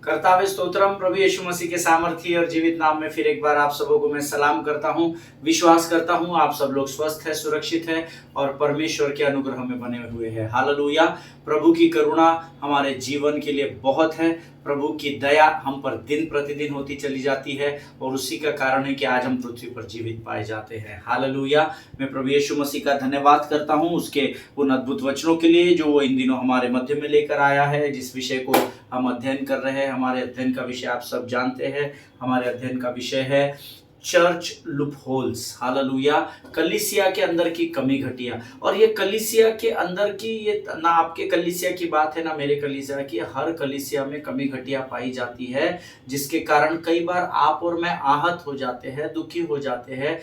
कर्तावे स्तोत्रम। प्रभु यीशु मसीह के सामर्थ्य और जीवित नाम में फिर एक बार आप सबों को मैं सलाम करता हूं। विश्वास करता हूं आप सब लोग स्वस्थ है, सुरक्षित है और परमेश्वर के अनुग्रह में बने हुए हैं। हालेलुया। प्रभु की करुणा हमारे जीवन के लिए बहुत है। प्रभु की दया हम पर दिन प्रतिदिन होती चली जाती है और उसी का कारण है कि आज हम पृथ्वी पर जीवित पाए जाते हैं। हालेलुया। मैं प्रभु यीशु मसीह का धन्यवाद करता हूं उसके उन अद्भुत वचनों के लिए जो वो इन दिनों हमारे मध्य में लेकर आया है। जिस विषय को हम अध्ययन कर रहे हैं, हमारे अध्ययन का विषय आप सब जानते हैं। हमारे अध्ययन का विषय है चर्च लूप होल्स। हालेलुया। कलीसिया के अंदर की कमी घटिया। और ये कलीसिया के अंदर की, ये ना आपके कलीसिया की बात है ना मेरे कलीसिया की, हर कलीसिया में कमी घटिया पाई जाती है, जिसके कारण कई बार आप और मैं आहत हो जाते हैं, दुखी हो जाते हैं,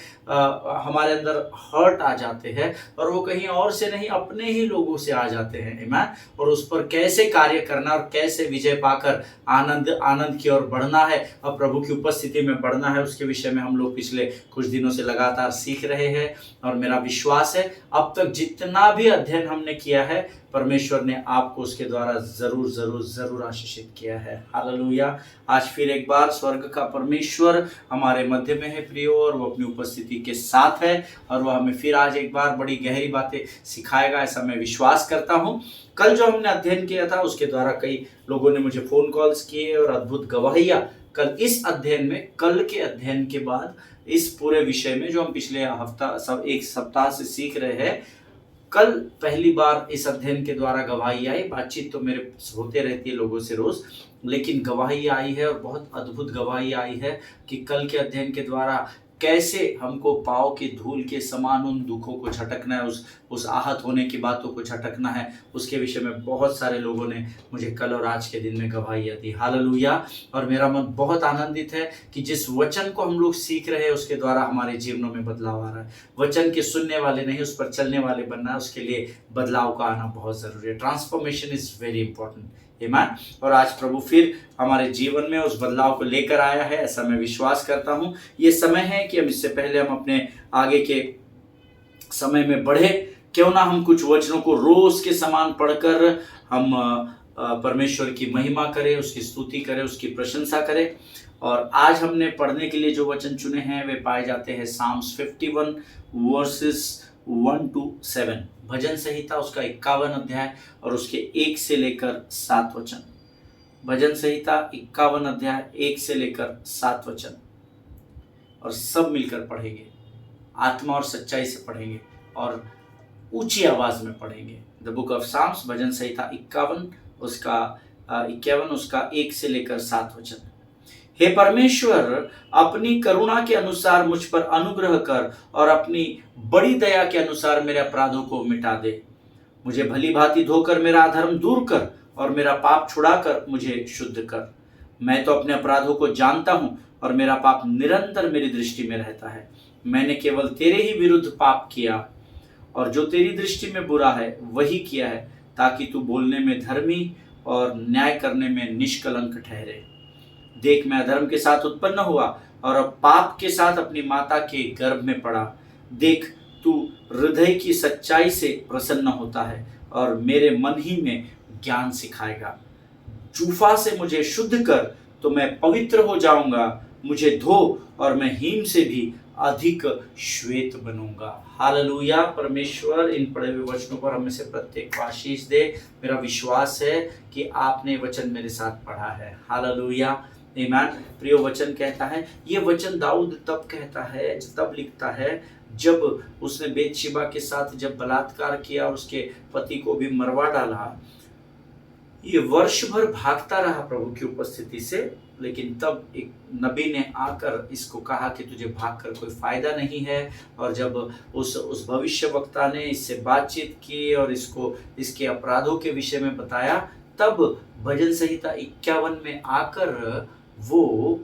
हमारे अंदर हर्ट आ जाते हैं और वो कहीं और से नहीं अपने ही लोगों से आ जाते हैं। आमीन। और उस पर कैसे कार्य करना और कैसे विजय पाकर आनंद की ओर बढ़ना है और प्रभु की उपस्थिति में बढ़ना है, उसके विषय में हम लोग पिछले कुछ दिनों से लगातार सीख रहे हैं। और मेरा विश्वास है अब तक जितना भी अध्ययन हमने किया है, परमेश्वर ने आपको उसके द्वारा जरूर जरूर जरूर आशीषित किया है। हालेलुया। आज फिर एक बार स्वर्ग का परमेश्वर हमारे मध्य में है प्रियो, और वो अपनी उपस्थिति के साथ है और वो हमें फिर आज एक बार बड़ी गहरी बातें सिखाएगा, ऐसा मैं विश्वास करता हूँ। कल जो हमने अध्ययन किया था उसके द्वारा कई लोगों ने मुझे फोन कॉल्स किए और अद्भुत गवाहियां कल इस अध्ययन में, कल के अध्ययन के बाद इस पूरे विषय में जो हम पिछले एक सप्ताह से सीख रहे हैं, कल पहली बार इस अध्ययन के द्वारा गवाही आई। बातचीत तो मेरे होते रहती है लोगों से रोज, लेकिन गवाही आई है और बहुत अद्भुत गवाही आई है कि कल के अध्ययन के द्वारा कैसे हमको पाँव की धूल के समान उन दुखों को झटकना है, उस आहत होने की बातों को झटकना है। उसके विषय में बहुत सारे लोगों ने मुझे कल और आज के दिन में गवाहियाँ दी। हालेलुया। और मेरा मन बहुत आनंदित है कि जिस वचन को हम लोग सीख रहे हैं उसके द्वारा हमारे जीवनों में बदलाव आ रहा है। वचन के सुनने वाले नहीं, उस पर चलने वाले बनना है, उसके लिए बदलाव का आना बहुत जरूरी है। Transformation is very important. आमीन। और आज प्रभु फिर हमारे जीवन में उस बदलाव को लेकर आया है, ऐसा मैं विश्वास करता हूँ। ये समय है कि हम इससे पहले हम अपने आगे के समय में बढ़े, क्यों ना हम कुछ वचनों को रोज के समान पढ़कर हम परमेश्वर की महिमा करें, उसकी स्तुति करें, उसकी प्रशंसा करें। और आज हमने पढ़ने के लिए जो वचन चुने हैं वे पाए जाते हैं Psalms 51 वर्सेस 1 to 7, भजन संहिता उसका 51 अध्याय और उसके 1 से लेकर 7 वचन। भजन संहिता 51 अध्याय 1 से लेकर 7 वचन, और सब मिलकर पढ़ेंगे, आत्मा और सच्चाई से पढ़ेंगे और ऊंची आवाज में पढ़ेंगे। द बुक ऑफ साम्स, भजन संहिता 51 उसका 1 से लेकर 7 वचन। हे परमेश्वर, अपनी करुणा के अनुसार मुझ पर अनुग्रह कर और अपनी बड़ी दया के अनुसार मेरे अपराधों को मिटा दे। मुझे भली भांति धोकर मेरा अधर्म दूर कर और मेरा पाप छुड़ाकर मुझे शुद्ध कर। मैं तो अपने अपराधों को जानता हूँ और मेरा पाप निरंतर मेरी दृष्टि में रहता है। मैंने केवल तेरे ही विरुद्ध पाप किया और जो तेरी दृष्टि में बुरा है वही किया है, ताकि तू बोलने में धर्मी और न्याय करने में निष्कलंक ठहरे। देख, मैं अधर्म के साथ उत्पन्न हुआ और अब पाप के साथ अपनी माता के गर्भ में पड़ा। देख, तू हृदय की सच्चाई से प्रसन्न होता है और मेरे मन ही में ज्ञान सिखाएगा। जूफा से मुझे शुद्ध कर तो मैं पवित्र हो जाऊंगा। मुझे धो और मैं हिम से भी अधिक श्वेत बनूंगा। हालेलुया। परमेश्वर इन पढ़े हुए वचनों पर हमें से प्रत्येक को आशीष दे। मेरा विश्वास है कि आपने वचन मेरे साथ पढ़ा है। हालेलुया। आमीन। प्रिय वचन कहता है, ये वचन दाऊद तब कहता है, तब लिखता है जब उसने बेतशिबा के साथ जब बलात्कार किया और उसके पति को भी मरवा डाला। ये वर्ष भर भागता रहा प्रभु की उपस्थिति से, लेकिन तब एक नबी ने आकर इसको कहा कि तुझे भागकर कोई फायदा नहीं है। और जब उस भविष्य वक्ता ने इससे बातचीत की और इसके अपराधों के विषय में बताया, तब भजन संहिता 51 में आकर वो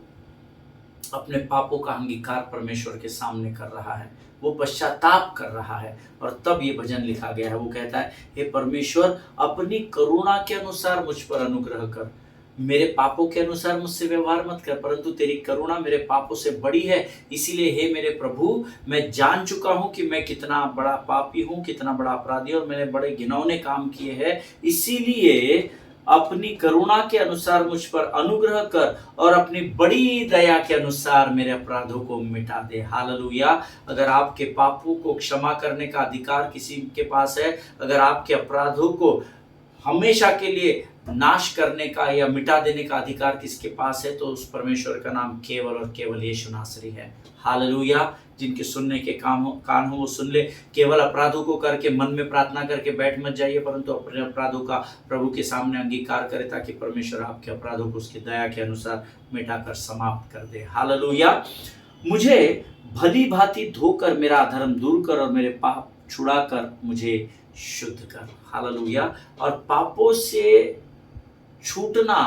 अपने पापों का अंगीकार परमेश्वर के सामने कर रहा है, वो पश्चाताप कर रहा है। और तब ये भजन लिखा गया है। वो कहता है, हे परमेश्वर, अपनी करुणा के अनुसार मुझ पर अनुग्रह कर। मेरे पापों के अनुसार मुझसे व्यवहार मत कर, परंतु तेरी करुणा मेरे पापों से बड़ी है। इसीलिए हे मेरे प्रभु, मैं जान चुका हूं कि मैं कितना बड़ा पापी हूं, कितना बड़ा अपराधी, और मैंने बड़े घिनौने काम किए हैं। इसीलिए अपनी करुणा के अनुसार मुझ पर अनुग्रह कर और अपनी बड़ी दया के अनुसार मेरे अपराधों को मिटा दे। हालेलुया। अगर आपके पापों को क्षमा करने का अधिकार किसी के पास है, अगर आपके अपराधों को हमेशा के लिए नाश करने का या मिटा देने का अधिकार किसके पास है, तो उस परमेश्वर का नाम केवल और केवल यीशु नासरी है। हालेलुया। जिनके सुनने के कान हो वो सुन ले। केवल अपराधों को करके मन में प्रार्थना करके बैठ मत जाइए, परंतु अपने अपराधों का प्रभु के सामने अंगीकार करें, ताकि परमेश्वर आपके अपराधों को उसकी दया के अनुसार मिटाकर समाप्त कर दे। हालेलुया। मुझे भली भांति धोकर मेरा अधर्म दूर कर और मेरे पाप छुड़ा कर मुझे शुद्ध कर। हालेलुया। और पापों से छूटना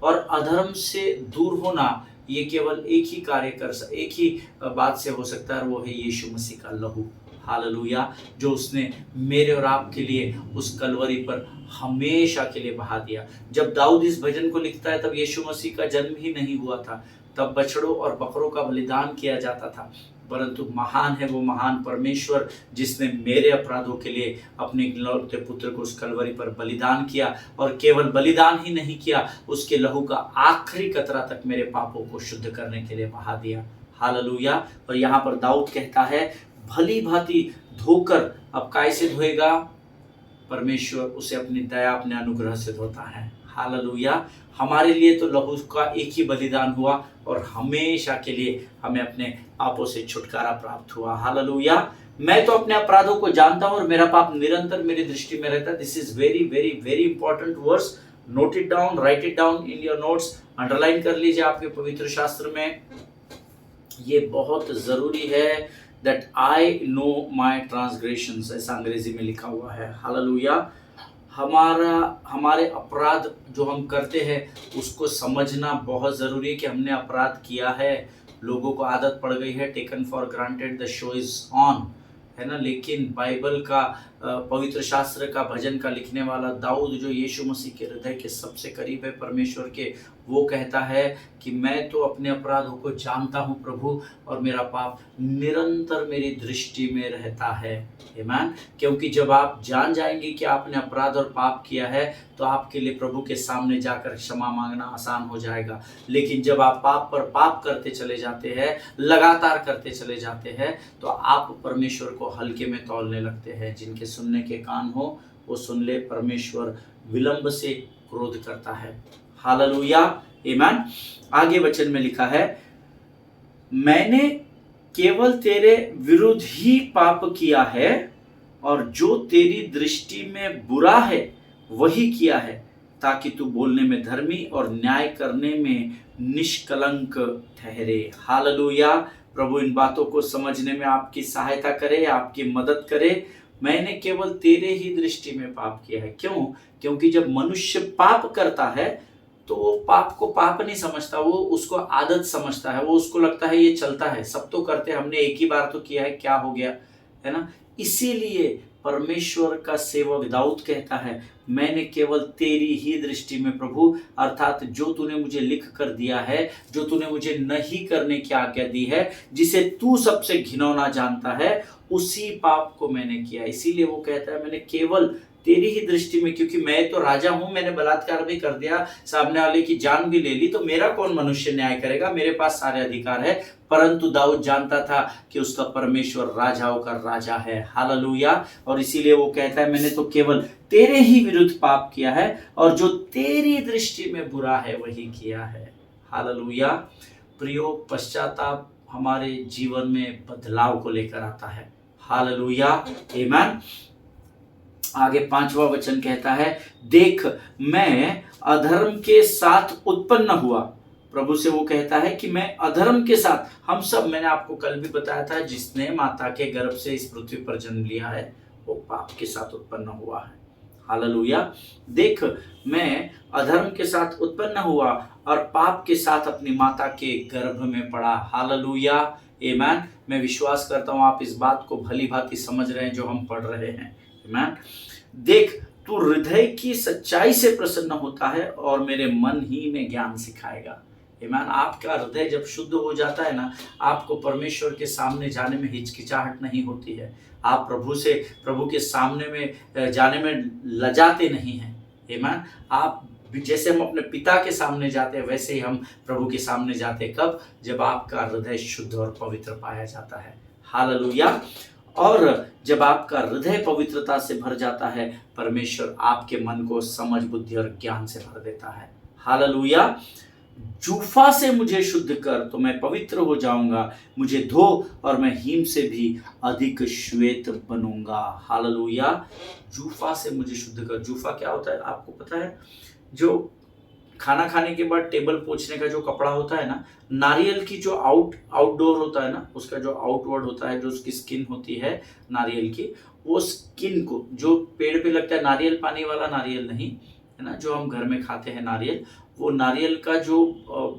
और अधर्म से दूर होना, ये केवल एक ही बात से हो सकता है, और वो है यीशु मसीह का लहू। हालेलुया। जो उसने मेरे और आपके लिए उस कलवरी पर हमेशा के लिए बहा दिया। जब दाऊद इस भजन को लिखता है तब यीशु मसीह का जन्म ही नहीं हुआ था, तब बछड़ों और बकरों का बलिदान किया जाता था। परंतु महान है वो महान परमेश्वर जिसने मेरे अपराधों के लिए अपने इकलौते पुत्र को उस कलवरी पर बलिदान किया, और केवल बलिदान ही नहीं किया, उसके लहू का आखिरी कतरा तक मेरे पापों को शुद्ध करने के लिए बहा दिया। हालेलुया। और यहाँ पर दाऊद कहता है भली भांति धोकर। अब कैसे धोएगा? परमेश्वर उसे अपनी दया अपने अनुग्रह से धोता है। हालेलुया। हमारे लिए तो लहू का एक ही बलिदान हुआ और हमेशा के लिए हमें अपने पापों से छुटकारा प्राप्त हुआ। हालेलुया। मैं तो अपने अपराधों को जानता हूं और मेरा पाप निरंतर मेरी दृष्टि में रहता है। This is very very very important verse. Note it down, write it down in your notes, underline कर लीजिए आपके पवित्र शास्त्र में। ये बहुत जरूरी है। That I know my transgressions, ऐसा अंग्रेजी में लिखा हुआ है। हालेलुया। हमारे अपराध जो हम करते हैं उसको समझना बहुत ज़रूरी है कि हमने अपराध किया है। लोगों को आदत पड़ गई है, taken for granted, the show is on, है ना। लेकिन बाइबल का पवित्र शास्त्र का भजन का लिखने वाला दाऊद, जो यीशु मसीह के हृदय के सबसे करीब है परमेश्वर के, वो कहता है कि मैं तो अपने अपराधों को जानता हूँ प्रभु, और मेरा पाप निरंतर मेरी दृष्टि में रहता है। आमीन। क्योंकि जब आप जान जाएंगे कि आपने अपराध और पाप किया है, तो आपके लिए प्रभु के सामने जाकर क्षमा मांगना आसान हो जाएगा। लेकिन जब आप पाप पर पाप करते चले जाते हैं, लगातार करते चले जाते हैं, तो आप परमेश्वर को हल्के में तौलने लगते हैं। जिनके सुनने के कान हो वो सुन ले। परमेश्वर विलंब से क्रोध करता है। हालेलुया। आमीन। आगे वचन में लिखा है, मैंने केवल तेरे विरुद्ध ही पाप किया है और जो तेरी दृष्टि में बुरा है वही किया है, ताकि तू बोलने में धर्मी और न्याय करने में निष्कलंक ठहरे। हालेलुया। प्रभु इन बातों को समझने में आपकी सहायता करे, आपकी मदद करे। मैंने केवल तेरे ही दृष्टि में पाप किया है। क्यों? क्योंकि जब मनुष्य पाप करता है तो वो पाप को पाप नहीं समझता, वो उसको आदत समझता है। वो उसको लगता है ये चलता है, सब तो करते, हमने एक ही बार तो किया है, क्या हो गया, है ना। इसीलिए परमेश्वर का सेवक दाऊद कहता है, मैंने केवल तेरी ही दृष्टि में प्रभु, अर्थात जो तूने मुझे लिख कर दिया है, जो तूने मुझे नहीं करने की आज्ञा दी है, जिसे तू सबसे घिनौना जानता है, उसी पाप को मैंने किया। इसीलिए वो कहता है मैंने केवल तेरी ही दृष्टि में, क्योंकि मैं तो राजा हूं, मैंने बलात्कार भी कर दिया, सामने वाले की जान भी ले ली, तो मेरा कौन मनुष्य न्याय करेगा, मेरे पास सारे अधिकार है। परंतु दाऊद जानता था कि उसका परमेश्वर राजाओं का राजा है। हालेलुया। और इसीलिए वो कहता है मैंने तो केवल तेरे ही विरुद्ध पाप किया है और जो तेरी दृष्टि में बुरा है वही किया है। हालेलुया। प्रियो, पश्चाताप हमारे जीवन में बदलाव को लेकर आता है। हालेलुया। आमीन। आगे 5वां वचन कहता है, देख मैं अधर्म के साथ उत्पन्न हुआ। प्रभु से वो कहता है कि मैं अधर्म के साथ, हम सब, मैंने आपको कल भी बताया था, जिसने माता के गर्भ से इस पृथ्वी पर जन्म लिया है वो पाप के साथ उत्पन्न हुआ है। हालेलुया। देख मैं अधर्म के साथ उत्पन्न हुआ और पाप के साथ अपनी माता के गर्भ में पड़ा। हालेलुया। आमीन। मैं विश्वास करता हूँ आप इस बात को भली भांति समझ रहे हैं जो हम पढ़ रहे हैं। आमीन। देख तू हृदय की सच्चाई से प्रसन्न होता है और मेरे मन ही में ज्ञान सिखाएगा। आमीन। आपका हृदय जब शुद्ध हो जाता है ना, आपको परमेश्वर के सामने जाने में हिचकिचाहट नहीं होती है। आप प्रभु के सामने में जाने में लजाते नहीं हैं। आमीन। आप जैसे हम अपने पिता के सामने जाते हैं वैसे ही हम प्रभु के सामने जाते हैं। कब? जब आपका हृदय शुद्ध और पवित्र पाया जाता है। हालेलुया। और जब आपका हृदय पवित्रता से भर जाता है, परमेश्वर आपके मन को समझ, बुद्धि और ज्ञान से भर देता है। हालेलुया। जूफा से मुझे शुद्ध कर तो मैं पवित्र हो जाऊंगा, मुझे धो और मैं हिम से भी अधिक श्वेत बनूंगा। हालेलुया। जूफा से मुझे शुद्ध कर। जूफा क्या होता है आपको पता है? जो खाना खाने के बाद टेबल पोंछने का जो कपड़ा होता है ना, नारियल की जो आउटडोर होता है ना, उसका जो आउटवर्ड होता है, जो उसकी स्किन होती है नारियल की, वो स्किन को जो पेड़ पे लगता है, नारियल पानी वाला नारियल नहीं है ना, जो हम घर में खाते हैं नारियल, वो नारियल का जो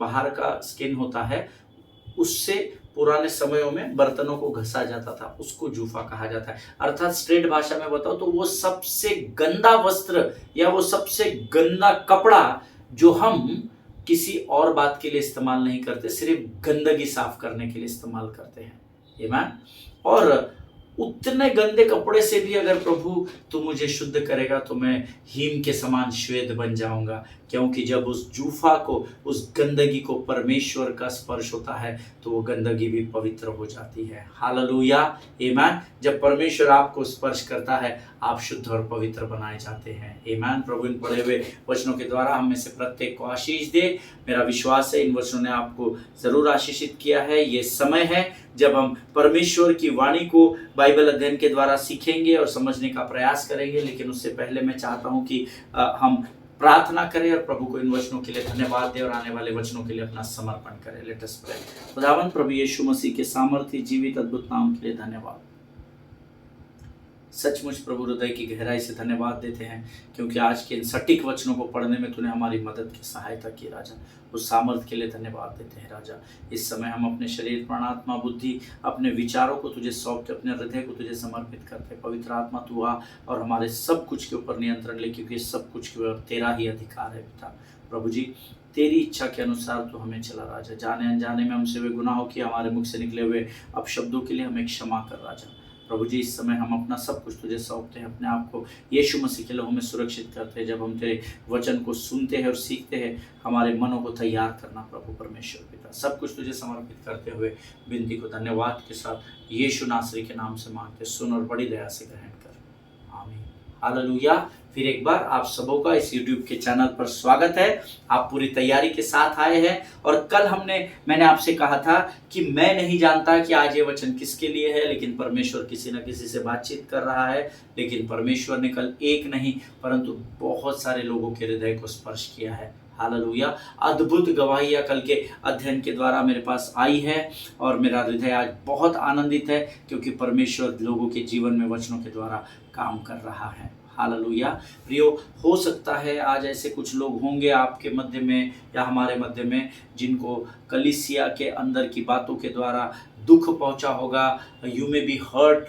बाहर का स्किन होता है, उससे पुराने समयों में बर्तनों को घसा जाता था, उसको जूफा कहा जाता है। अर्थात स्ट्रेट भाषा में बताओ तो वो सबसे गंदा वस्त्र या वो सबसे गंदा कपड़ा जो हम किसी और बात के लिए इस्तेमाल नहीं करते, सिर्फ गंदगी साफ करने के लिए इस्तेमाल करते हैं। आमीन। और उतने गंदे कपड़े से भी अगर प्रभु तू मुझे शुद्ध करेगा तो मैं हिम के समान श्वेत बन जाऊंगा, क्योंकि जब उस जूफा को, उस गंदगी को परमेश्वर का स्पर्श होता है तो वो गंदगी भी पवित्र हो जाती है। हालेलुया। आमीन। जब परमेश्वर आपको स्पर्श करता है आप शुद्ध और पवित्र बनाए जाते हैं। आमीन। प्रभु इन पढ़े हुए वचनों के द्वारा हम में से प्रत्येक को आशीष दे। मेरा विश्वास है इन वचनों ने आपको जरूर आशीषित किया है। ये समय है जब हम परमेश्वर की वाणी को बाइबल अध्ययन के द्वारा सीखेंगे और समझने का प्रयास करेंगे, लेकिन उससे पहले मैं चाहता हूं कि हम प्रार्थना करें और प्रभु को इन वचनों के लिए धन्यवाद दें और आने वाले वचनों के लिए अपना समर्पण करें। Let us pray. खुदावंद प्रभु यीशु मसीह के सामर्थ्य, जीवित, अद्भुत नाम के लिए धन्यवाद। सचमुच प्रभु हृदय की गहराई से धन्यवाद देते हैं, क्योंकि आज के इन सटीक वचनों को पढ़ने में तूने हमारी मदद की, सहायता की राजा। उस सामर्थ्य के लिए धन्यवाद देते हैं राजा। इस समय हम अपने शरीर, प्राण, आत्मा, बुद्धि, अपने विचारों को तुझे सौंपते, अपने हृदय को तुझे समर्पित करते। पवित्र आत्मा तू आ और हमारे सब कुछ के ऊपर नियंत्रण ले, क्योंकि सब कुछ के ऊपर तेरा ही अधिकार है पिता। प्रभु जी, तेरी इच्छा के अनुसार तो हमें चला राजा। जाने अनजाने में हमसे हुए गुनाहों की, हमारे मुख से निकले हुए अपशब्दों के लिए हमें क्षमा कर राजा। प्रभु जी, इस समय हम अपना सब कुछ तुझे सौंपते हैं, अपने आप को यीशु मसीह के लहू में सुरक्षित करते हैं। जब हम तेरे वचन को सुनते हैं और सीखते हैं, हमारे मनों को तैयार करना प्रभु परमेश्वर पिता। सब कुछ तुझे समर्पित करते हुए विनती को धन्यवाद के साथ यीशु नासरी के नाम से मांगते, सुन और बड़ी दया से ग्रहण कर। आमीन। हालेलुया। फिर एक बार आप सबों का इस YouTube के चैनल पर स्वागत है। आप पूरी तैयारी के साथ आए हैं और कल मैंने आपसे कहा था कि मैं नहीं जानता कि आज ये वचन किसके लिए है, लेकिन परमेश्वर किसी न किसी से बातचीत कर रहा है। लेकिन परमेश्वर ने कल एक नहीं परंतु बहुत सारे लोगों के हृदय को स्पर्श किया है। हालेलुया। अद्भुत गवाहियाँ कल के अध्ययन के द्वारा मेरे पास आई है और मेरा हृदय आज बहुत आनंदित है, क्योंकि परमेश्वर लोगों के जीवन में वचनों के द्वारा काम कर रहा है। हालेलुया। प्रियो, हो सकता है आज ऐसे कुछ लोग होंगे आपके मध्य में या हमारे मध्य में जिनको कलीसिया के अंदर की बातों के द्वारा दुख पहुंचा होगा। You may be hurt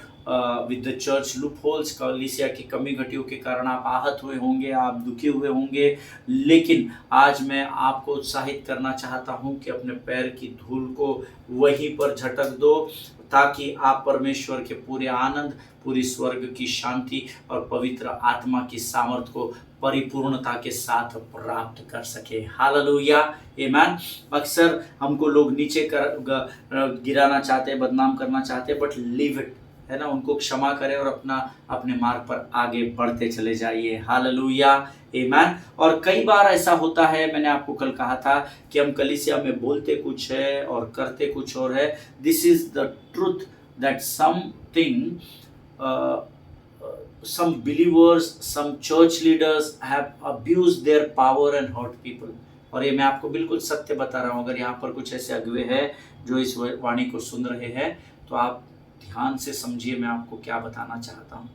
with the church loopholes. कलीसिया की कमी घटियों के कारण आप आहत हुए होंगे, आप दुखी हुए होंगे। लेकिन आज मैं आपको उत्साहित करना चाहता हूं कि अपने पैर की धूल को वहीं पर झटक दो, ताकि आप परमेश्वर के पूरे आनंद, पूरी स्वर्ग की शांति और पवित्र आत्मा की सामर्थ को परिपूर्णता के साथ प्राप्त कर सके। हालेलुया। आमीन। अक्सर हमको लोग नीचे गिराना चाहते हैं, बदनाम करना चाहते हैं, बट लीव इट, है ना। उनको क्षमा करें और अपने मार्ग पर आगे बढ़ते चले जाइए। हालेलुया। आमीन। और कई बार ऐसा होता है, मैंने आपको कल कहा था कि हम कलीसिया में बोलते कुछ है और करते कुछ और है। This is the truth that some believers, some church leaders have abused their power and hurt people। और ये मैं आपको बिल्कुल सत्य बता रहा हूँ। अगर यहाँ पर कुछ ऐसे अगुवे हैं जो इस वाणी को सुन रहे हैं तो आप ध्यान से समझिए मैं आपको क्या बताना चाहता हूँ।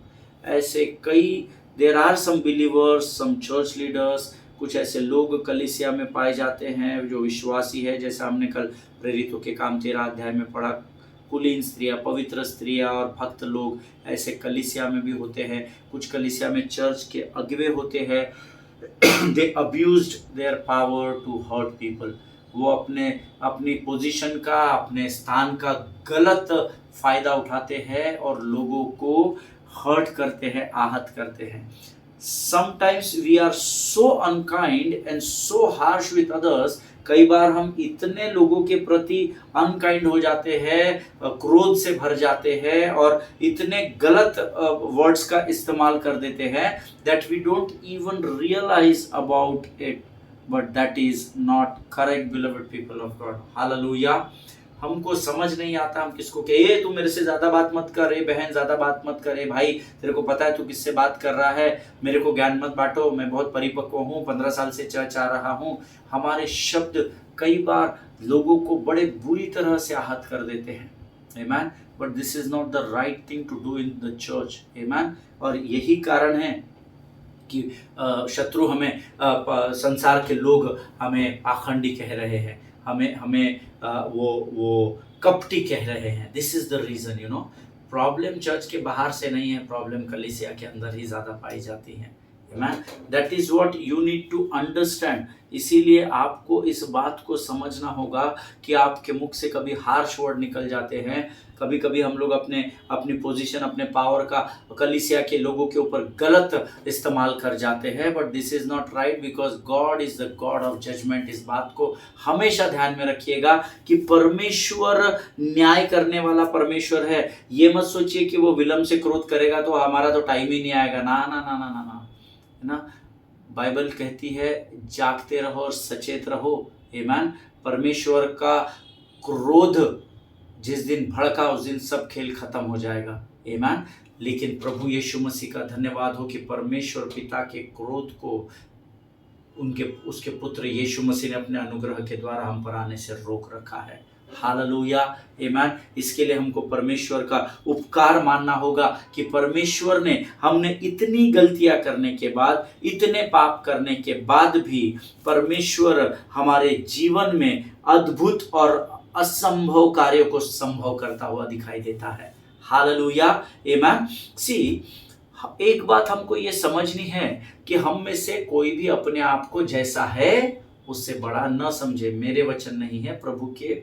ऐसे कई there are some believers, some church leaders, कुछ ऐसे लोग कलीसिया में पाए जाते हैं जो विश्वासी है। जैसा हमने कल प्रेरितों के काम 13 अध्याय में पढ़ा, कुलीन स्त्रियाँ, पवित्र स्त्रियाँ और भक्त लोग ऐसे कलीसिया में भी होते हैं। कुछ कलीसिया में चर्च के अगुवे होते हैं। They abused their power to hurt people. वो अपनी पोजीशन का, अपने स्थान का गलत फायदा उठाते हैं और लोगों को हर्ट करते हैं, आहत करते हैं। Sometimes we are so unkind and so harsh with others. कई बार हम इतने लोगों के प्रति अनकाइंड हो जाते हैं, क्रोध से भर जाते हैं और इतने गलत वर्ड्स का इस्तेमाल कर देते हैं that we don't even realise about it, but that is not correct beloved people of God. Hallelujah. हमको समझ नहीं आता हम किसको कहे, तू मेरे से ज्यादा बात मत कर, बहन ज्यादा बात मत करे, भाई तेरे को पता है तू किससे बात कर रहा है, मेरे को ज्ञान मत बांटो, मैं बहुत परिपक्व हूँ, 15 साल से चर्च आ रहा हूँ। हमारे शब्द कई बार लोगों को बड़े बुरी तरह से आहत कर देते हैं। Amen. But this is not the right thing to do in the church. Amen. और यही कारण है कि शत्रु हमें, संसार के लोग हमें पाखंडी कह रहे हैं, हमें वो कपटी कह रहे हैं। This is the reason, you know. Problem church के बाहर से नहीं है, प्रॉब्लम कलीसिया के अंदर ही ज्यादा पाई जाती है। Amen. That is what you need to understand. इसीलिए आपको इस बात को समझना होगा कि आपके मुख से कभी हार्श वर्ड निकल जाते हैं, कभी कभी हम लोग अपनी पोजीशन, अपने पावर का कलीसिया के लोगों के ऊपर गलत इस्तेमाल कर जाते हैं। But this is not right, because God is the God of judgement. इस बात को हमेशा ध्यान में रखिएगा कि परमेश्वर न्याय करने वाला परमेश्वर है। ये मत सोचिए कि वो विलंब से क्रोध करेगा तो हमारा तो टाइम ही नहीं आएगा। ना ना ना ना ना ना, है ना। बाइबल कहती है जागते रहो और सचेत रहो। आमीन। परमेश्वर का क्रोध जिस दिन भड़का उस दिन सब खेल खत्म हो जाएगा। आमीन। लेकिन प्रभु यीशु मसीह का धन्यवाद हो कि परमेश्वर पिता के क्रोध को उसके पुत्र यीशु मसीह ने अपने अनुग्रह के द्वारा हम पर आने से रोक रखा है। हालेलुया। आमीन। इसके लिए हमको परमेश्वर का उपकार मानना होगा कि परमेश्वर ने, हमने इतनी गलतियां करने के बाद, इतने पाप करने के बाद भी परमेश्वर हमारे जीवन में अद्भुत और असंभव कार्यों को संभव करता हुआ दिखाई देता है। हालेलुया। आमीन। सी, एक बात हमको ये समझनी है कि हम में से कोई भी अपने आप को जैसा है उससे बड़ा न समझे। मेरे वचन नहीं है, प्रभु के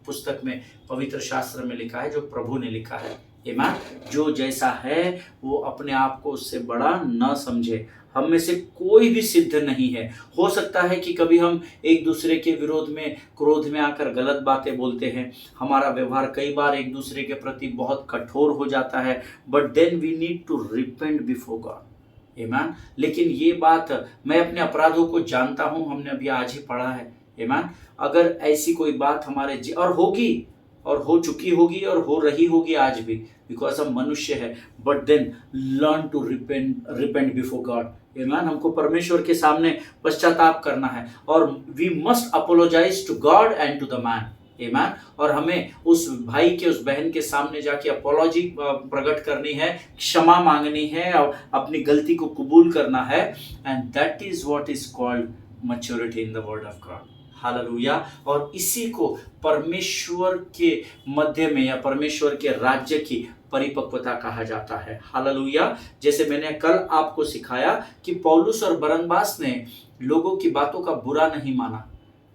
पुस्तक में, पवित्र शास्त्र में लिखा है, जो प्रभु ने लिखा है। आमीन। जो जैसा है वो अपने आप को उससे बड़ा न समझे। हम में से कोई भी सिद्ध नहीं है। हो सकता है कि कभी हम एक दूसरे के विरोध में, क्रोध में आकर गलत बातें बोलते हैं, हमारा व्यवहार कई बार एक दूसरे के प्रति बहुत कठोर हो जाता है, but then we need to repent before God. Amen. लेकिन ये बात, मैं अपने अपराधों को जानता हूँ, हमने अभी आज ही पढ़ा है। आमीन। अगर ऐसी कोई बात हमारे और होगी और हो चुकी होगी और हो रही होगी आज भी, बिकॉज हम मनुष्य है, but then learn to repent before God. Amen. हमको परमेश्वर के सामने पश्चाताप करना है और we must apologise to God and to the man. Amen. और हमें उस भाई के, उस बहन के सामने जाके अपोलॉजी प्रकट करनी है, क्षमा मांगनी है और अपनी गलती को कबूल करना है। And that is what is called maturity in the word of God. Hallelujah. और इसी को परमेश्वर के मध्य में या परमेश्वर के राज्य की परिपक्वता कहा जाता है। हालेलुया। जैसे मैंने कल आपको सिखाया कि पौलुस और बरनबास ने लोगों की बातों का बुरा नहीं माना।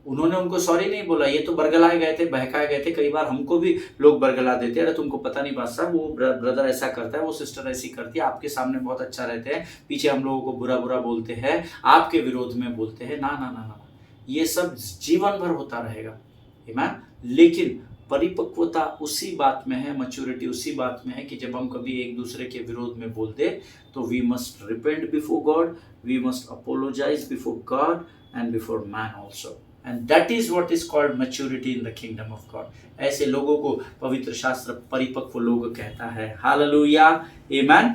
उन्होंने उनको सॉरी नहीं बोला, ये तो बरगलाए गए थे, बहकाए गए थे। कई बार हमको भी लोग बरगला देते हैं, अरे तुमको पता नहीं बादशाह, वो ब्रदर ऐसा करता है, वो सिस्टर ऐसी करती है, आपके सामने बहुत अच्छा रहते हैं, पीछे हम लोगों को बुरा बुरा बोलते हैं, आपके विरोध में बोलते हैं। ना ना ना ना, ये सब जीवन भर होता रहेगा। आमीन। लेकिन परिपक्वता उसी बात में है, मैच्योरिटी उसी बात में है कि जब हम कभी एक दूसरे के विरोध में बोलते तो we must repent before God, we must apologise before God and before man also. And that is what is called maturity in the kingdom of God. ऐसे लोगों को पवित्र शास्त्र परिपक्व लोग कहता है। हालेलुया। आमीन।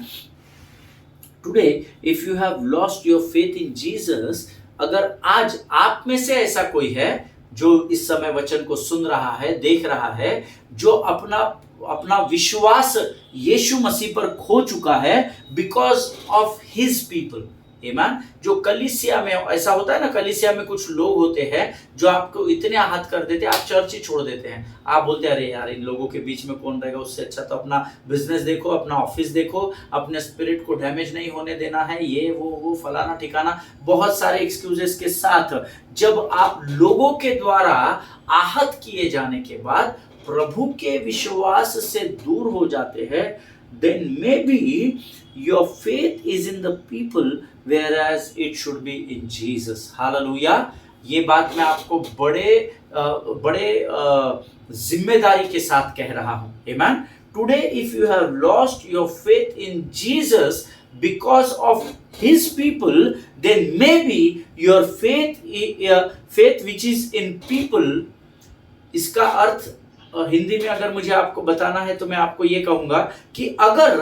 Today if you have lost your faith in Jesus, अगर आज आप में से ऐसा कोई है जो इस समय वचन को सुन रहा है, देख रहा है, जो अपना विश्वास यीशु मसीह पर खो चुका है बिकॉज ऑफ हिज पीपल। आमीन। जो कलीसिया में ऐसा होता है ना, कलीसिया में कुछ लोग होते हैं जो आपको इतने आहत कर देते हैं, आप चर्च ही छोड़ देते हैं। आप बोलते हैं अरे यार इन लोगों के बीच में कौन रहेगा, उससे अच्छा तो अपना बिजनेस देखो, अपना ऑफिस देखो, अपने स्पिरिट को डैमेज नहीं होने देना है, ये वो फलाना ठिकाना, बहुत सारे एक्सक्यूजेस के साथ जब आप लोगों के द्वारा आहत किए जाने के बाद प्रभु के विश्वास से दूर हो जाते हैं, then maybe your faith is in the people whereas it should be in Jesus. Hallelujah. ये बात मैं आपको बड़े जिम्मेदारी के साथ कह रहा हूं. Amen. Today if you have lost your faith in Jesus because of his people, then maybe your faith which is in people, इसका अर्थ हिंदी में अगर मुझे आपको बताना है तो मैं आपको ये कहूंगा कि अगर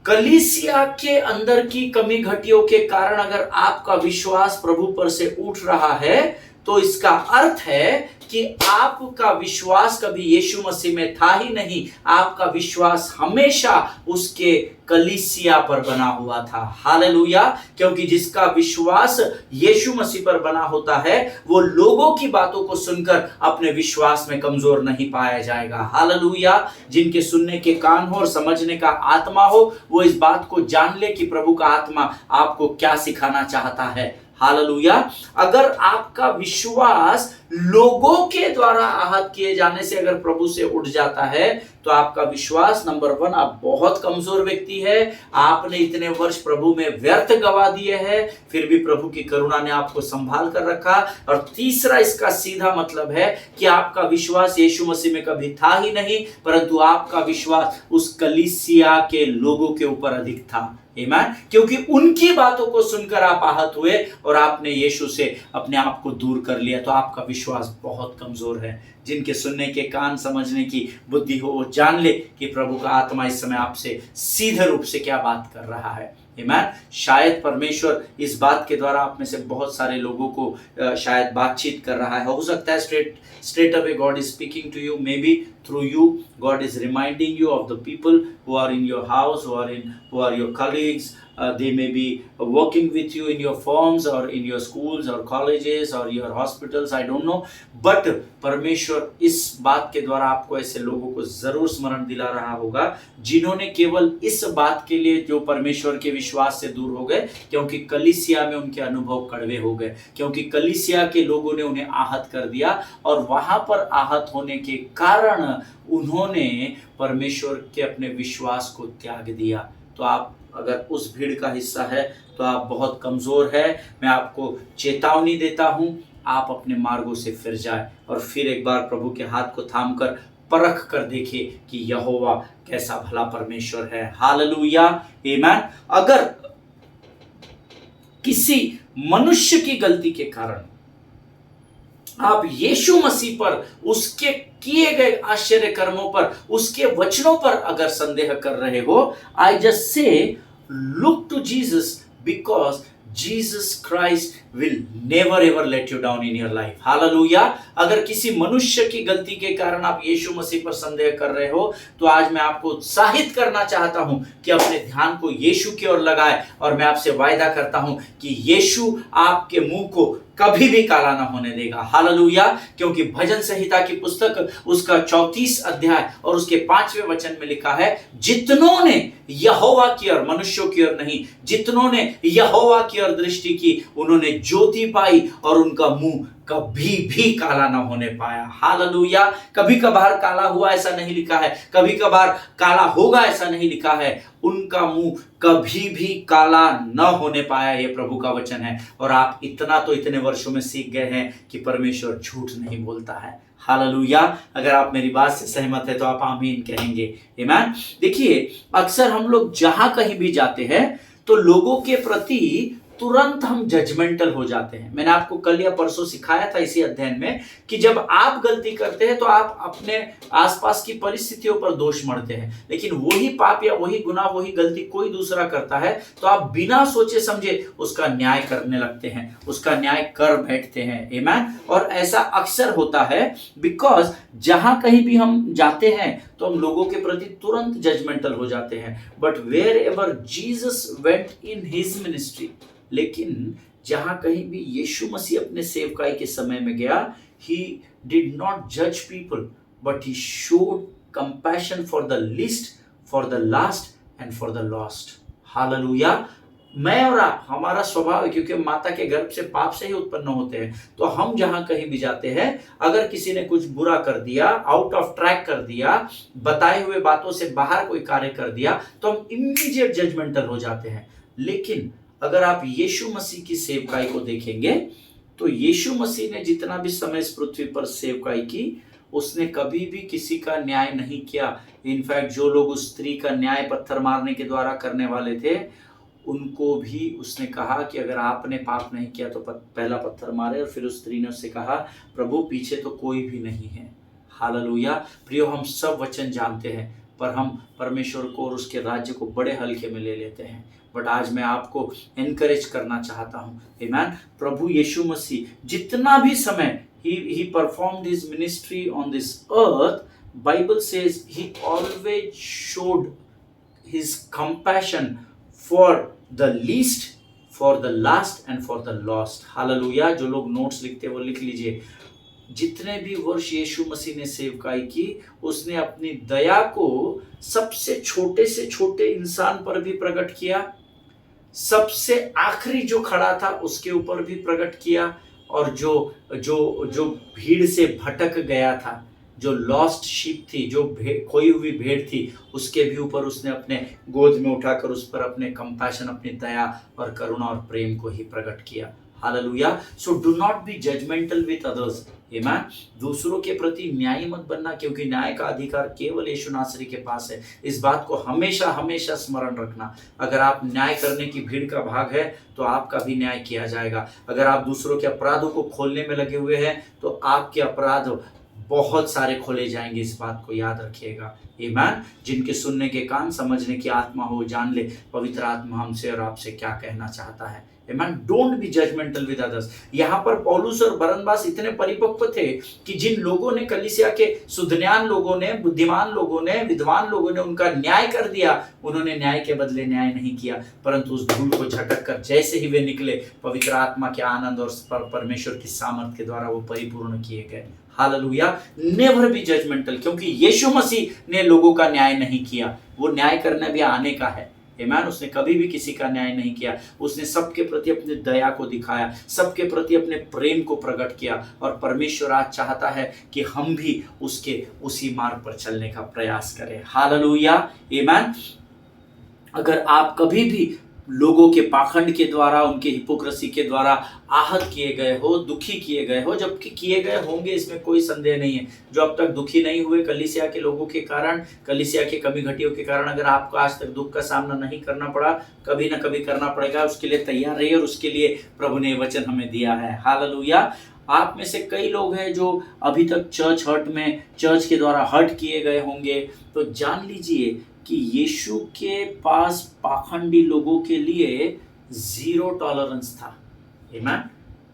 कलीसिया के अंदर की कमी घटियों के कारण अगर आपका विश्वास प्रभु पर से उठ रहा है, तो इसका अर्थ है कि आपका विश्वास कभी यीशु मसीह में था ही नहीं. आपका विश्वास हमेशा उसके कलीसिया पर बना हुआ था. हालेलुया. क्योंकि जिसका विश्वास यीशु मसीह पर बना होता है, वो लोगों की बातों को सुनकर अपने विश्वास में कमजोर नहीं पाया जाएगा. हालेलुया. जिनके सुनने के कान हो और समझने का आत्मा हो, वो इस बात को जान ले कि प्रभु का आत्मा आपको क्या सिखाना चाहता है. हालेलुया. अगर आपका विश्वास लोगों के द्वारा आहत किए जाने से अगर प्रभु से उठ जाता है, तो आपका विश्वास नंबर 1, आप बहुत कमजोर व्यक्ति है. आपने इतने वर्ष प्रभु में व्यर्थ गवा दिए हैं, फिर भी प्रभु की करुणा ने आपको संभाल कर रखा. और तीसरा इसका सीधा मतलब है कि आपका विश्वास यीशु मसीह में कभी था ही नहीं, परंतु आपका विश्वास उस कलीसिया के लोगों के ऊपर अधिक था. आमीन. क्योंकि उनकी बातों को सुनकर आप आहत हुए और आपने यीशु से अपने आप को दूर कर लिया, तो आपका विश्वास बहुत कमजोर है. जिनके सुनने के कान, समझने की बुद्धि हो, वो जान ले कि प्रभु का आत्मा इस समय आपसे सीधे रूप से क्या बात कर रहा है. आमीन. शायद परमेश्वर इस बात के द्वारा आप में से बहुत सारे लोगों को शायद बातचीत कर रहा है. हो सकता है straight away God is speaking to you. Maybe through you God is reminding you of the people who are in your house, who are your colleagues. They may be working with you in your firms or in your schools or colleges or your hospitals. I don't know. But परमेश्वर इस बात के द्वारा आपको ऐसे लोगों को जरूर स्मरण दिला रहा होगा जिन्होंने केवल इस बात के लिए जो परमेश्वर के विश्वास से दूर हो गए, क्योंकि कलीसिया में उनके अनुभव कड़वे हो गए, क्योंकि कलीसिया के लोगों ने उन्हें आहत कर दिया और वहां पर आहत होने के कारण उन्होंने परमेश्वर के अपने विश्वास को त्याग दिया. तो आप अगर उस भीड़ का हिस्सा है तो आप बहुत कमजोर है. मैं आपको चेतावनी देता हूं, आप अपने मार्गों से फिर जाए और फिर एक बार प्रभु के हाथ को थामकर परख कर देखिए कि यहोवा कैसा भला परमेश्वर है. हालेलुया. आमीन. अगर किसी मनुष्य की गलती के कारण आप यीशु मसीह पर, उसके किए गए आश्चर्य कर्मों पर, उसके वचनों पर अगर संदेह कर रहे हो, I just say look to Jesus, because Jesus Christ will never ever let you down in your life. Hallelujah. अगर किसी मनुष्य की गलती के कारण आप यीशु मसीह पर संदेह कर रहे हो, तो आज मैं आपको उत्साहित करना चाहता हूं कि अपने ध्यान को यीशु की ओर लगाए. और मैं आपसे वायदा करता हूं कि यीशु आपके मुंह को कभी भी काला ना होने देगा. हालेलुया. क्योंकि भजन संहिता की पुस्तक उसका 34 अध्याय और उसके 5वें वचन में लिखा है, जितनों ने यहोवा की ओर, मनुष्यों की ओर नहीं, जितनों ने यहोवा की ओर दृष्टि की, उन्होंने ज्योति पाई और उनका मुंह कभी भी काला ना होने पाया. हालेलुया. कभी कभार काला हुआ ऐसा नहीं लिखा है, कभी कभार काला होगा ऐसा नहीं लिखा है. उनका मुंह कभी भी काला न होने पाया, ये प्रभु का वचन है. और आप इतना तो इतने वर्षों में सीख गए हैं कि परमेश्वर झूठ नहीं बोलता है. हालेलुया. अगर आप मेरी बात से सहमत है तो आप आमीन कहेंगे. आमीन. देखिए, अक्सर हम लोग जहां कहीं भी जाते हैं तो लोगों के प्रति तुरंत हम जजमेंटल हो जाते हैं. मैंने आपको कल या परसों सिखाया था इसी अध्ययन में कि जब आप गलती करते हैं तो आप अपने आसपास की परिस्थितियों पर दोष मढ़ते हैं, लेकिन वही पाप या वही गुनाह, वही गलती कोई दूसरा करता है तो आप बिना सोचे समझे उसका न्याय करने लगते हैं, उसका न्याय कर बैठते हैं. आमीन. और ऐसा अक्सर होता है बिकॉज जहां कहीं भी हम जाते हैं तो हम लोगों के प्रति तुरंत जजमेंटल हो जाते हैं. But wherever Jesus went in his ministry, लेकिन जहां कहीं भी यीशु मसीह अपने सेवकाई के समय में गया, he did not judge people, but he showed compassion for the least, for the last and for the lost. Hallelujah. मैं और आप, हमारा स्वभाव है, क्योंकि माता के गर्भ से पाप से ही उत्पन्न होते हैं, तो हम जहां कहीं भी जाते हैं, अगर किसी ने कुछ बुरा कर दिया, आउट ऑफ ट्रैक कर दिया, बताए हुए बातों से बाहर कोई कार्य कर दिया, तो हम इमीडिएट जजमेंटल हो जाते हैं। लेकिन अगर आप यीशु मसीह की सेवकाई को देखेंगे, तो यीशु मसीह ने जितना भी समय इस पृथ्वी पर सेवकाई की, उसने कभी भी किसी का न्याय नहीं किया। इनफैक्ट जो लोग उस स्त्री का न्याय पत्थर मारने के द्वारा करने वाले थे, उनको भी उसने कहा कि अगर आपने पाप नहीं किया तो पहला पत्थर मारे। और फिर उस स्त्री ने उससे कहा, प्रभु पीछे तो कोई भी नहीं है। हालेलुया। प्रियो, हम सब वचन जानते हैं, पर हम परमेश्वर को और उसके राज्य को बड़े हल्के में ले लेते हैं। बट आज मैं आपको एनकरेज करना चाहता हूँ, आमीन। प्रभु यीशु मसीह जितना भी समय he performed his ministry on this earth, Bible says he always showed his compassion for the least, for the last and for the lost. Hallelujah. जो लोग नोट्स लिखते हैं वो लिख लीजिए। जितने भी वर्ष यीशु मसीह ने सेवकाई की, उसने अपनी दया को सबसे छोटे से छोटे इंसान पर भी प्रकट किया, सबसे आखिरी जो खड़ा था उसके ऊपर भी प्रकट किया, और जो जो जो भीड़ से भटक गया था, जो लॉस्ट शीप थी, जो खोई हुई भेड़ थी, उसके भी ऊपर उसने अपने गोद में उठाकर उस पर अपने कंपैशन, अपनी दया और करुणा और प्रेम को ही प्रकट किया। Hallelujah. So do not be judgemental with others, amen. दूसरों के प्रति न्यायी मत बनना, क्योंकि न्याय का अधिकार केवल यीशु नासरी के पास है। इस बात को हमेशा हमेशा स्मरण रखना। अगर आप न्याय करने की भीड़ का भाग है, तो आपका भी न्याय किया जाएगा। अगर आप दूसरों के अपराधों को खोलने में लगे हुए हैं, तो आपके अपराध बहुत सारे खोले जाएंगे। इस बात को याद रखिएगा, आमीन। जिनके सुनने के कान, समझने की आत्मा हो, जान ले पवित्र आत्मा हमसे और आपसे क्या कहना चाहता है। Amen. Don't be judgemental with others. यहाँ पर पौलुस और बरनबास इतने परिपक्व थे कि जिन लोगों ने, कलीसिया के सुधन्यान लोगों ने, बुद्धिमान लोगों ने, विद्वान लोगों ने उनका न्याय कर दिया, उन्होंने न्याय के बदले न्याय नहीं किया, परंतु उस धूल को झटक कर जैसे ही वे निकले, पवित्र आत्मा के आनंद और परमेश्वर की सामर्थ के द्वारा वो परिपूर्ण किए गए। हालेलुया। नेवर बी जजमेंटल, क्योंकि यीशु मसीह ने लोगों का न्याय नहीं किया, वो न्याय करने भी आने का है। आमीन। उसने कभी भी किसी का न्याय नहीं किया। उसने सबके प्रति अपनी दया को दिखाया, सबके प्रति अपने प्रेम को प्रकट किया, और परमेश्वर आज चाहता है कि हम भी उसके उसी मार्ग पर चलने का प्रयास करें। हालेलुया। आमीन। अगर आप कभी भी लोगों के पाखंड के द्वारा, उनके हिपोक्रेसी के द्वारा आहत किए गए हो, दुखी किए गए हो, जबकि किए गए होंगे, इसमें कोई संदेह नहीं है। जो अब तक दुखी नहीं हुए कलीसिया के लोगों के कारण, कलीसिया के कमी घटियों के कारण, अगर आपको आज तक दुख का सामना नहीं करना पड़ा, कभी ना कभी करना पड़ेगा। उसके लिए तैयार रहिए, और उसके लिए प्रभु ने वचन हमें दिया है। हालेलुया। आप में से कई लोग हैं जो अभी तक चर्च के द्वारा हर्ट किए गए होंगे, तो जान लीजिए कि यीशु के पास पाखंडी लोगों के लिए 0 टॉलरेंस था। आमीन।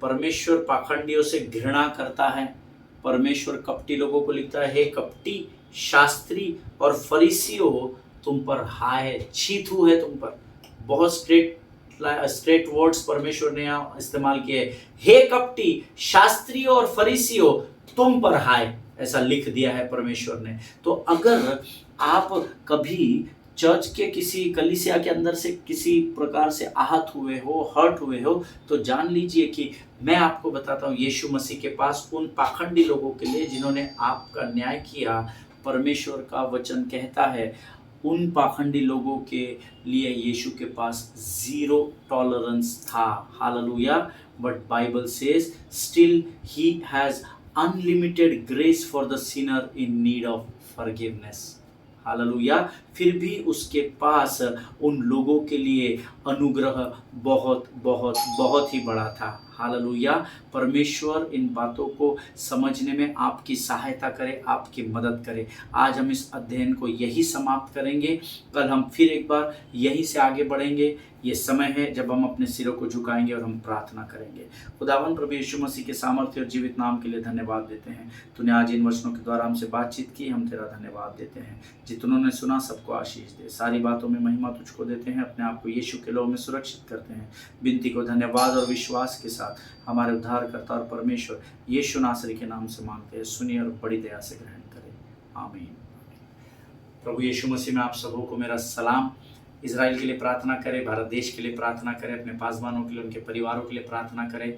परमेश्वर पाखंडियों से घृणा करता है। परमेश्वर कपटी लोगों को लिखता है, हे कपटी शास्त्री और फरीसियों, तुम पर हाय, छीथू है तुम पर। बहुत स्ट्रेट वर्ड्स परमेश्वर ने यहाँ इस्तेमाल किए। हे कपटी शास्त्रियों और फरीसियों, तुम पर हाय, ऐसा लिख दिया है परमेश्वर ने। तो अगर आप कभी चर्च के किसी कलीसिया के अंदर से किसी प्रकार से आहत हुए हो, हर्ट हुए हो, तो जान लीजिए कि मैं आपको बताता हूँ, यीशु मसीह के पास उन पाखंडी लोगों के लिए जिन्होंने आपका न्याय किया, परमेश्वर का वचन कहता है, उन पाखंडी लोगों के लिए यीशु के पास 0 टॉलरेंस था। Hallelujah. But Bible says still he has unlimited grace for the Sinner in need of forgiveness. Hallelujah. फिर भी उसके पास उन लोगों के लिए अनुग्रह बहुत बहुत बहुत ही बड़ा था। हालेलुया। परमेश्वर इन बातों को समझने में आपकी सहायता करे, आपकी मदद करे। आज हम इस अध्ययन को यही समाप्त करेंगे। कल हम फिर एक बार यहीं से आगे बढ़ेंगे। ये समय है जब हम अपने सिरों को झुकाएंगे और हम प्रार्थना करेंगे। खुदावन प्रभु यीशु मसीह के सामर्थ्य और जीवित नाम के लिए धन्यवाद देते हैं। तूने आज इन वचनों के द्वारा हमसे बातचीत की, हम तेरा धन्यवाद देते हैं। जितनों ने सुना सबको आशीष दे। सारी बातों में महिमा तुझको देते हैं, अपने आप को यीशु के लहू में सुरक्षित करते हैं। विनती को धन्यवाद और विश्वास के साथ हमारे उद्धारकर्ता और परमेश्वर यीशु नासरी के नाम से मांगते हैं। सुनिए और बड़ी दया से ग्रहण करें। आमीन। प्रभु यीशु मसीह में आप सबों को मेरा सलाम। इजराइल के लिए प्रार्थना करें, भारत देश के लिए प्रार्थना करें, अपने पासवानों के लिए, उनके परिवारों के लिए प्रार्थना करें।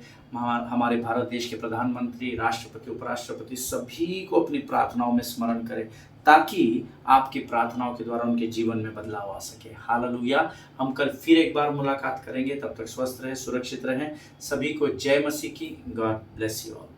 हमारे भारत देश के प्रधानमंत्री, राष्ट्रपति, उपराष्ट्रपति सभी को अपनी प्रार्थनाओं में स्मरण करें, ताकि आपकी प्रार्थनाओं के द्वारा उनके जीवन में बदलाव आ सके। हालेलुया। हम कल फिर एक बार मुलाकात करेंगे, तब तक स्वस्थ रहें, सुरक्षित रहें। सभी को जय मसीह की। God bless you all.